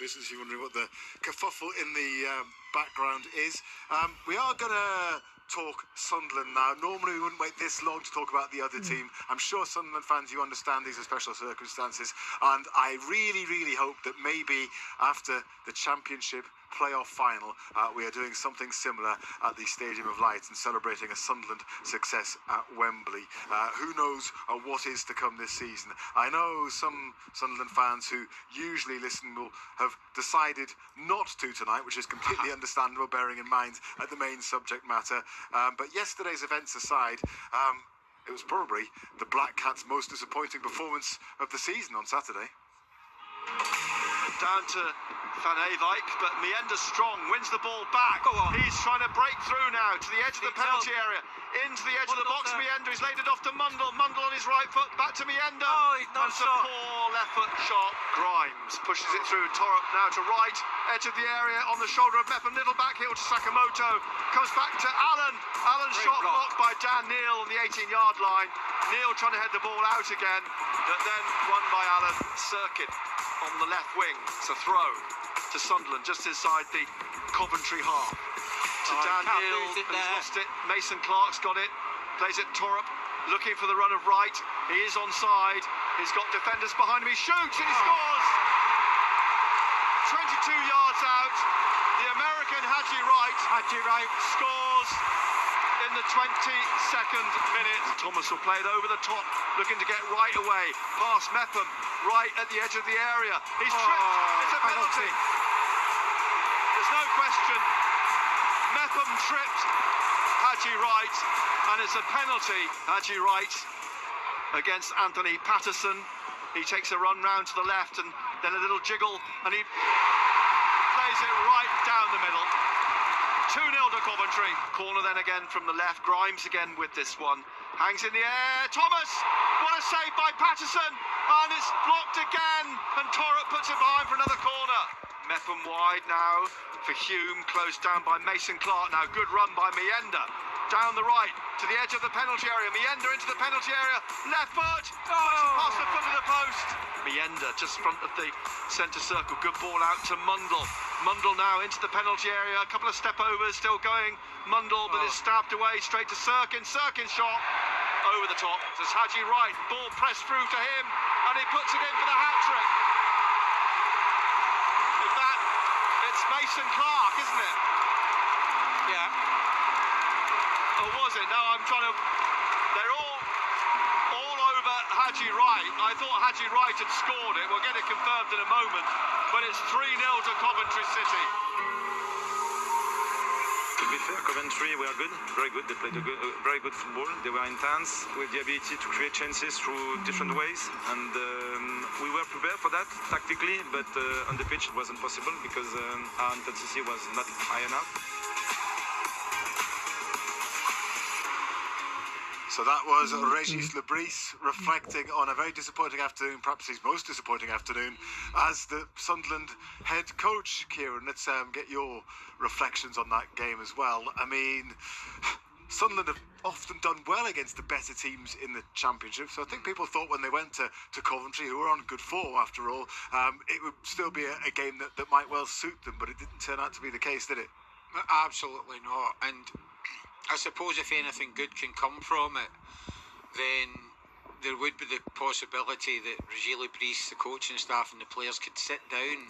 business. You're wondering what the kerfuffle in the background is. We are going to talk Sunderland now. Normally we wouldn't wait this long to talk about the other team. I'm sure Sunderland fans, you understand these are special circumstances, and I really hope that maybe after the Championship playoff final we are doing something similar at the Stadium of Light and celebrating a Sunderland success at Wembley. Who knows what is to come this season. I know some Sunderland fans who usually listen will have decided not to tonight, which is completely understandable, bearing in mind the main subject matter. But yesterday's events aside, it was probably the Black Cats' most disappointing performance of the season on Saturday. Down to Van Eyck, but Mienda strong, wins the ball back. He's trying to break through now to the edge of the penalty area, into the edge of the box. Mienda, he's laid it off to Mundle. Mundle on his right foot, back to Mienda. That's a poor left foot shot. Grimes pushes it through. Torup now to right, edge of the area on the shoulder of Mepham. Little back heel to Sakamoto. Comes back to Allen. Allen's shot blocked by Dan Neil on the 18-yard line. Neil trying to head the ball out again, but then won by Allen. Circuit on the left wing. It's a throw to Sunderland just inside the Coventry half. To Dan Neil, and he's lost it. Mason Clark's got it. Plays it Torup, looking for the run of right. He is onside. He's got defenders behind him. He shoots and he scores. 22 yards out. The American Haji Wright scores in the 22nd minute. Thomas will play it over the top, looking to get right away. Past Mepham, right at the edge of the area. He's tripped. It's a penalty. There's no question. Mepham tripped Haji Wright, and it's a penalty. Haji Wright against Anthony Patterson. He takes a run round to the left and then a little jiggle, and he plays it right down the middle. 2-0 to Coventry. Corner then again from the left. Grimes again with this one. Hangs in the air. Thomas! What a save by Patterson! And it's blocked again. And Torup puts it behind for another corner. Mepham wide now for Hume. Closed down by Mason Clark. Now good run by Mienda. Down the right to the edge of the penalty area. Mienda into the penalty area. Left foot. Past the foot of the post. Mienda just front of the centre circle. Good ball out to Mundle. Mundle now into the penalty area. A couple of step overs still going. Mundle, but is stabbed away straight to Sirkin. Sirkin shot over the top. There's Haji Wright. Ball pressed through to him, and he puts it in for the hat trick. In fact, it's Mason Clark, isn't it? Yeah. Or was it? No, I'm trying to. They're all over Haji Wright. I thought Haji Wright had scored it. We'll get it confirmed in a moment. But it's 3-0 to Coventry City. To be fair, Coventry were good, very good. They played very good football. They were intense, with the ability to create chances through different ways. And we were prepared for that tactically, but on the pitch it wasn't possible because our intensity was not high enough. So that was Régis Lebris reflecting on a very disappointing afternoon, perhaps his most disappointing afternoon, as the Sunderland head coach. Kieran, let's get your reflections on that game as well. I mean, Sunderland have often done well against the better teams in the Championship, so I think people thought when they went to Coventry, who were on good form after all, it would still be a game that might well suit them, but it didn't turn out to be the case, did it? Absolutely not. And I suppose if anything good can come from it, then there would be the possibility that Régis Lebris, the coaching staff and the players could sit down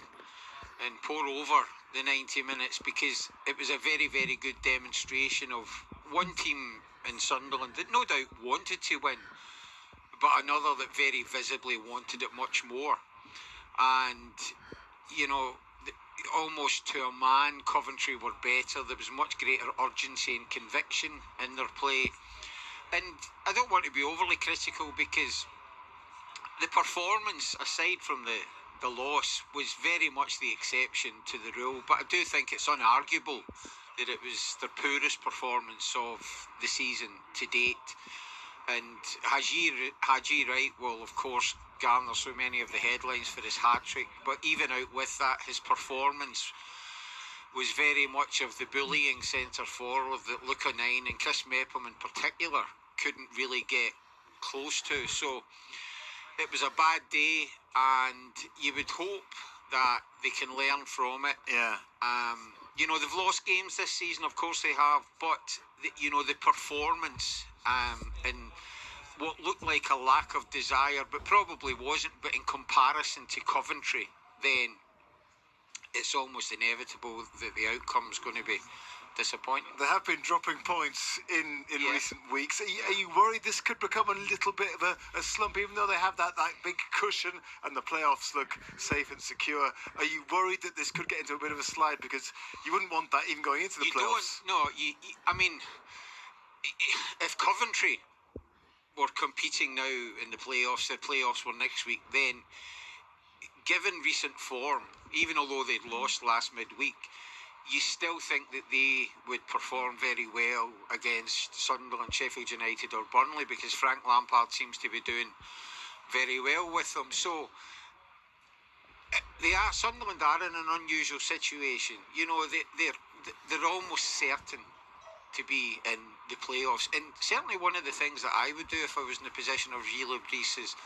and pour over the 90 minutes, because it was a very, very good demonstration of one team in Sunderland that no doubt wanted to win, but another that very visibly wanted it much more. And, you know, almost to a man, Coventry were better. There was much greater urgency and conviction in their play. And I don't want to be overly critical, because the performance, aside from the loss, was very much the exception to the rule. But I do think it's unarguable that it was their poorest performance of the season to date. And Haji Wright will, of course, garner so many of the headlines for his hat-trick, but even out with that, his performance was very much of the bullying centre forward that Luke O'Nien and Chris Mepham in particular couldn't really get close to. So it was a bad day, and you would hope that they can learn from it. Yeah. You know, they've lost games this season, of course they have, but you know, the performance and what looked like a lack of desire, but probably wasn't, but in comparison to Coventry, then it's almost inevitable that the outcome's going to be disappointing. They have been dropping points in Yeah. recent weeks. Are you worried this could become a little bit of a slump, even though they have that big cushion and the playoffs look safe and secure? Are you worried that this could get into a bit of a slide, because you wouldn't want that even going into the playoffs? I mean, if Coventry were competing now in the playoffs were next week, then given recent form, even although they'd lost last midweek, you still think that they would perform very well against Sunderland, Sheffield United or Burnley, because Frank Lampard seems to be doing very well with them. So Sunderland are in an unusual situation. You know, they're almost certain to be in the playoffs. And certainly one of the things that I would do if I was in the position of Gilles Brice is,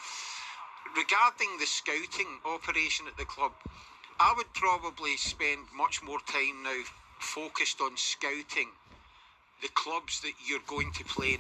regarding the scouting operation at the club, I would probably spend much more time now focused on scouting the clubs that you're going to play in